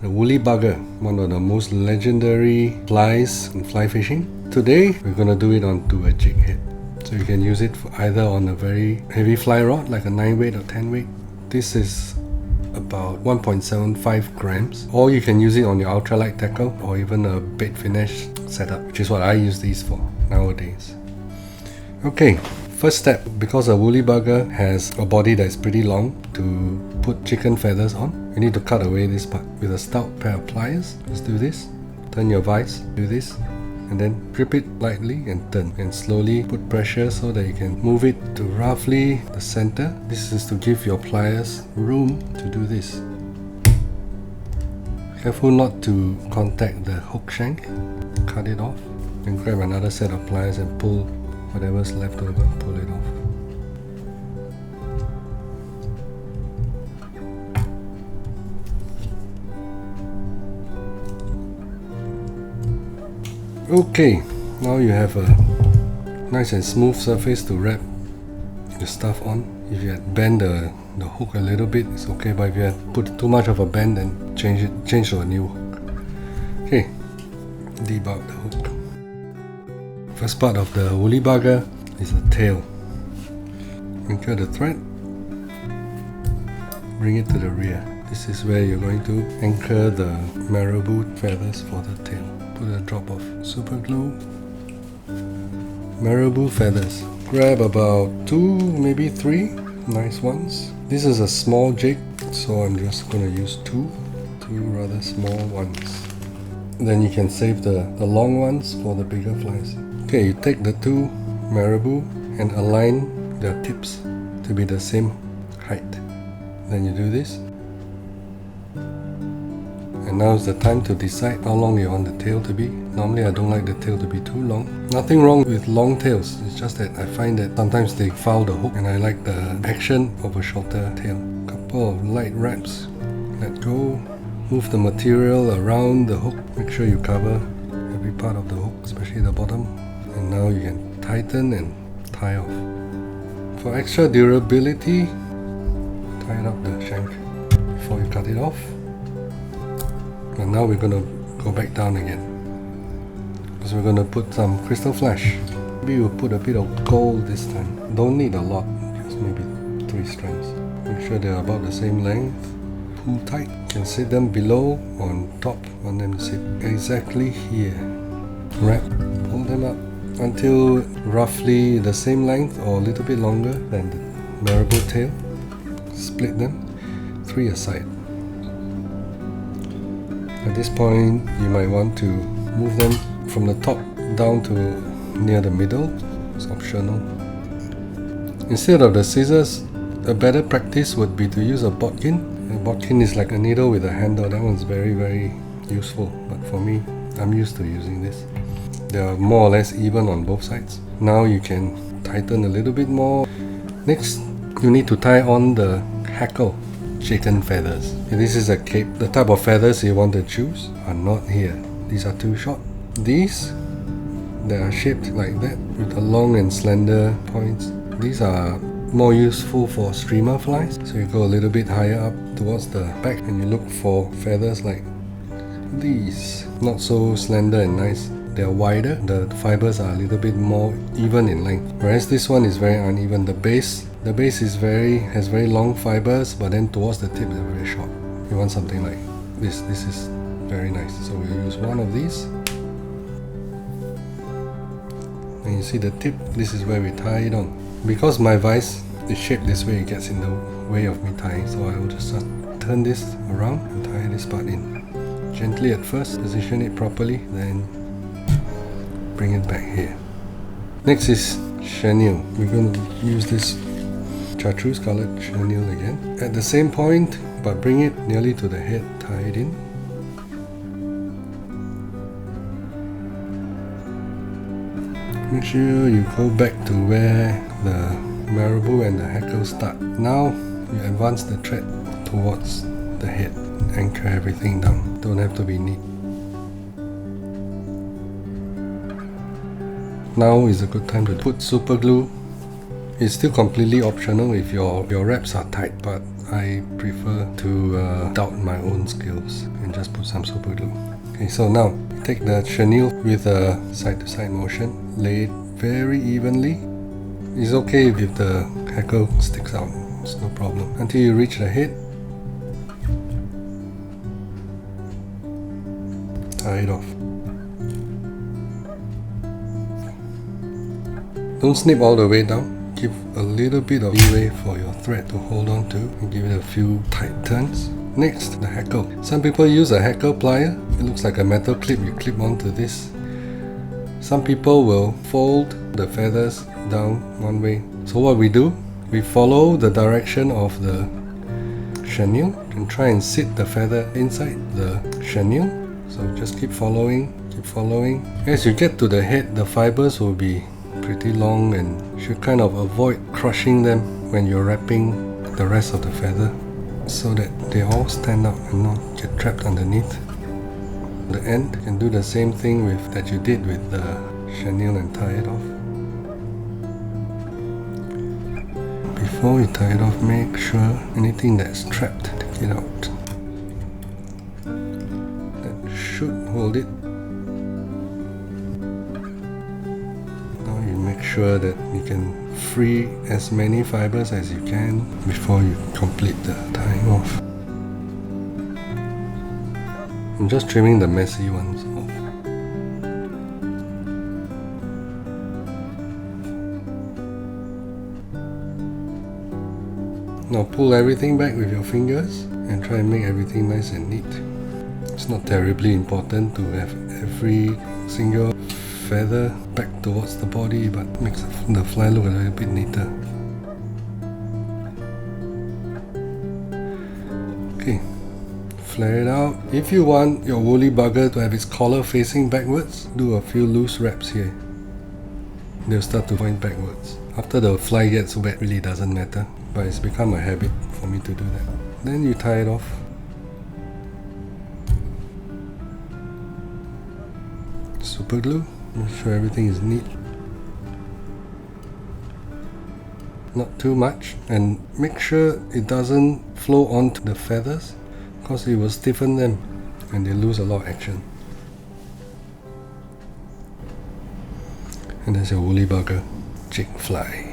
the Wooly Bugger, one of the most legendary flies in fly fishing. Today we're going to do it onto a jig head. So you can use it for either on a very heavy fly rod like a 9 weight or 10 weight. This is about 1.75 grams, or you can use it on your ultralight tackle or even a bait finesse setup, which is what I use these for nowadays. Okay, first step, because a Wooly Bugger has a body that's pretty long to put chicken feathers on, you need to cut away this part with a stout pair of pliers. Just do this, turn your vise, do this, and then grip it lightly and turn, and slowly put pressure so that you can move it to roughly the center. This is to give your pliers room to do this. Careful not to contact the hook shank. Cut it off, then grab another set of pliers and pull whatever's left over, pull it off. Okay, now you have a nice and smooth surface to wrap the stuff on. If you had bent the hook a little bit, it's okay, but if you had put too much of a bend, then change to a new hook. Okay, debout the hook. First part of the Wooly Bugger is the tail. Anchor the thread, bring it to the rear. This is where you're going to anchor the marabou feathers for the tail. Put a drop of super glue. Marabou feathers. Grab about 2, maybe 3 nice ones. This is a small jig, so I'm just going to use 2 rather small ones. Then you can save the long ones for the bigger flies. Okay, you take the 2 marabou and align their tips to be the same height. Then you do this. And now is the time to decide how long you want the tail to be. Normally I don't like the tail to be too long. Nothing wrong with long tails, it's just that I find that sometimes they foul the hook and I like the action of a shorter tail. Couple of light wraps, let go, move the material around the hook, make sure you cover every part of the hook, especially the bottom. And now you can tighten and tie off. For extra durability, tighten up the shank before you cut it off. And now we're going to go back down again, because we're going to put some crystal flash. Maybe we'll put a bit of gold this time. Don't need a lot, just maybe 3 strands. Make sure they're about the same length. Pull tight. You can sit them below or on top. Want them to sit exactly here. Wrap, pull them up until roughly the same length or a little bit longer than the marabou tail. Split them 3 aside. At this point, you might want to move them from the top down to near the middle. It's optional. Instead of the scissors, a better practice would be to use a Bobkin. A Bobkin is like a needle with a handle. That one's very, very useful. But for me, I'm used to using this. They are more or less even on both sides. Now you can tighten a little bit more. Next, you need to tie on the hackle. Chicken feathers. And this is a cape. The type of feathers you want to choose are not here. These are too short. These, they are shaped like that with the long and slender points. These are more useful for streamer flies. So you go a little bit higher up towards the back and you look for feathers like these. Not so slender and nice. They are wider. The fibers are a little bit more even in length. Whereas this one is very uneven. The base is has very long fibers, but then towards the tip they're very short. You want something like this. This is very nice. So we'll use one of these. And you see the tip, this is where we tie it on. Because my vise is shaped this way, it gets in the way of me tying. So I will just turn this around and tie this part in. Gently at first, position it properly, then bring it back here. Next is chenille. We're going to use this chartreuse colored chenille again. At the same point, but bring it nearly to the head, tie it in. Make sure you go back to where the marabou and the hackle start. Now you advance the thread towards the head. Anchor everything down. Don't have to be neat. Now is a good time to put super glue. It's still completely optional if your wraps are tight, but I prefer to doubt my own skills and just put some super glue. Okay, so now take the chenille with a side-to-side motion, lay it very evenly. It's okay if the hackle sticks out, it's no problem. Until you reach the head, tie it off. Don't snip all the way down. Give a little bit of leeway for your thread to hold on to and give it a few tight turns. Next, the hackle. Some people use a hackle plier. It looks like a metal clip. You clip onto this. Some people will fold the feathers down one way. So what we do, we follow the direction of the chenille and try and sit the feather inside the chenille. So just keep following, keep following. As you get to the head, the fibers will be pretty long and should kind of avoid crushing them when you're wrapping the rest of the feather, so that they all stand up and not get trapped underneath. The end, you can do the same thing with that you did with the chenille and tie it off. Before you tie it off, make sure anything that's trapped, take it out. That should hold it. Now you make sure that you can free as many fibers as you can before you complete the tying off. I'm just trimming the messy ones off. Now pull everything back with your fingers and try and make everything nice and neat. It's not terribly important to have every single feather back towards the body, but makes the fly look a little bit neater. Okay, flare it out. If you want your woolly bugger to have its collar facing backwards, do a few loose wraps here. They'll start to point backwards. After the fly gets wet, really doesn't matter, but it's become a habit for me to do that. Then you tie it off. Super glue. Make sure everything is neat. Not too much, and make sure it doesn't flow onto the feathers, because it will stiffen them and they lose a lot of action. And that's your Wooly Bugger Jig Fly.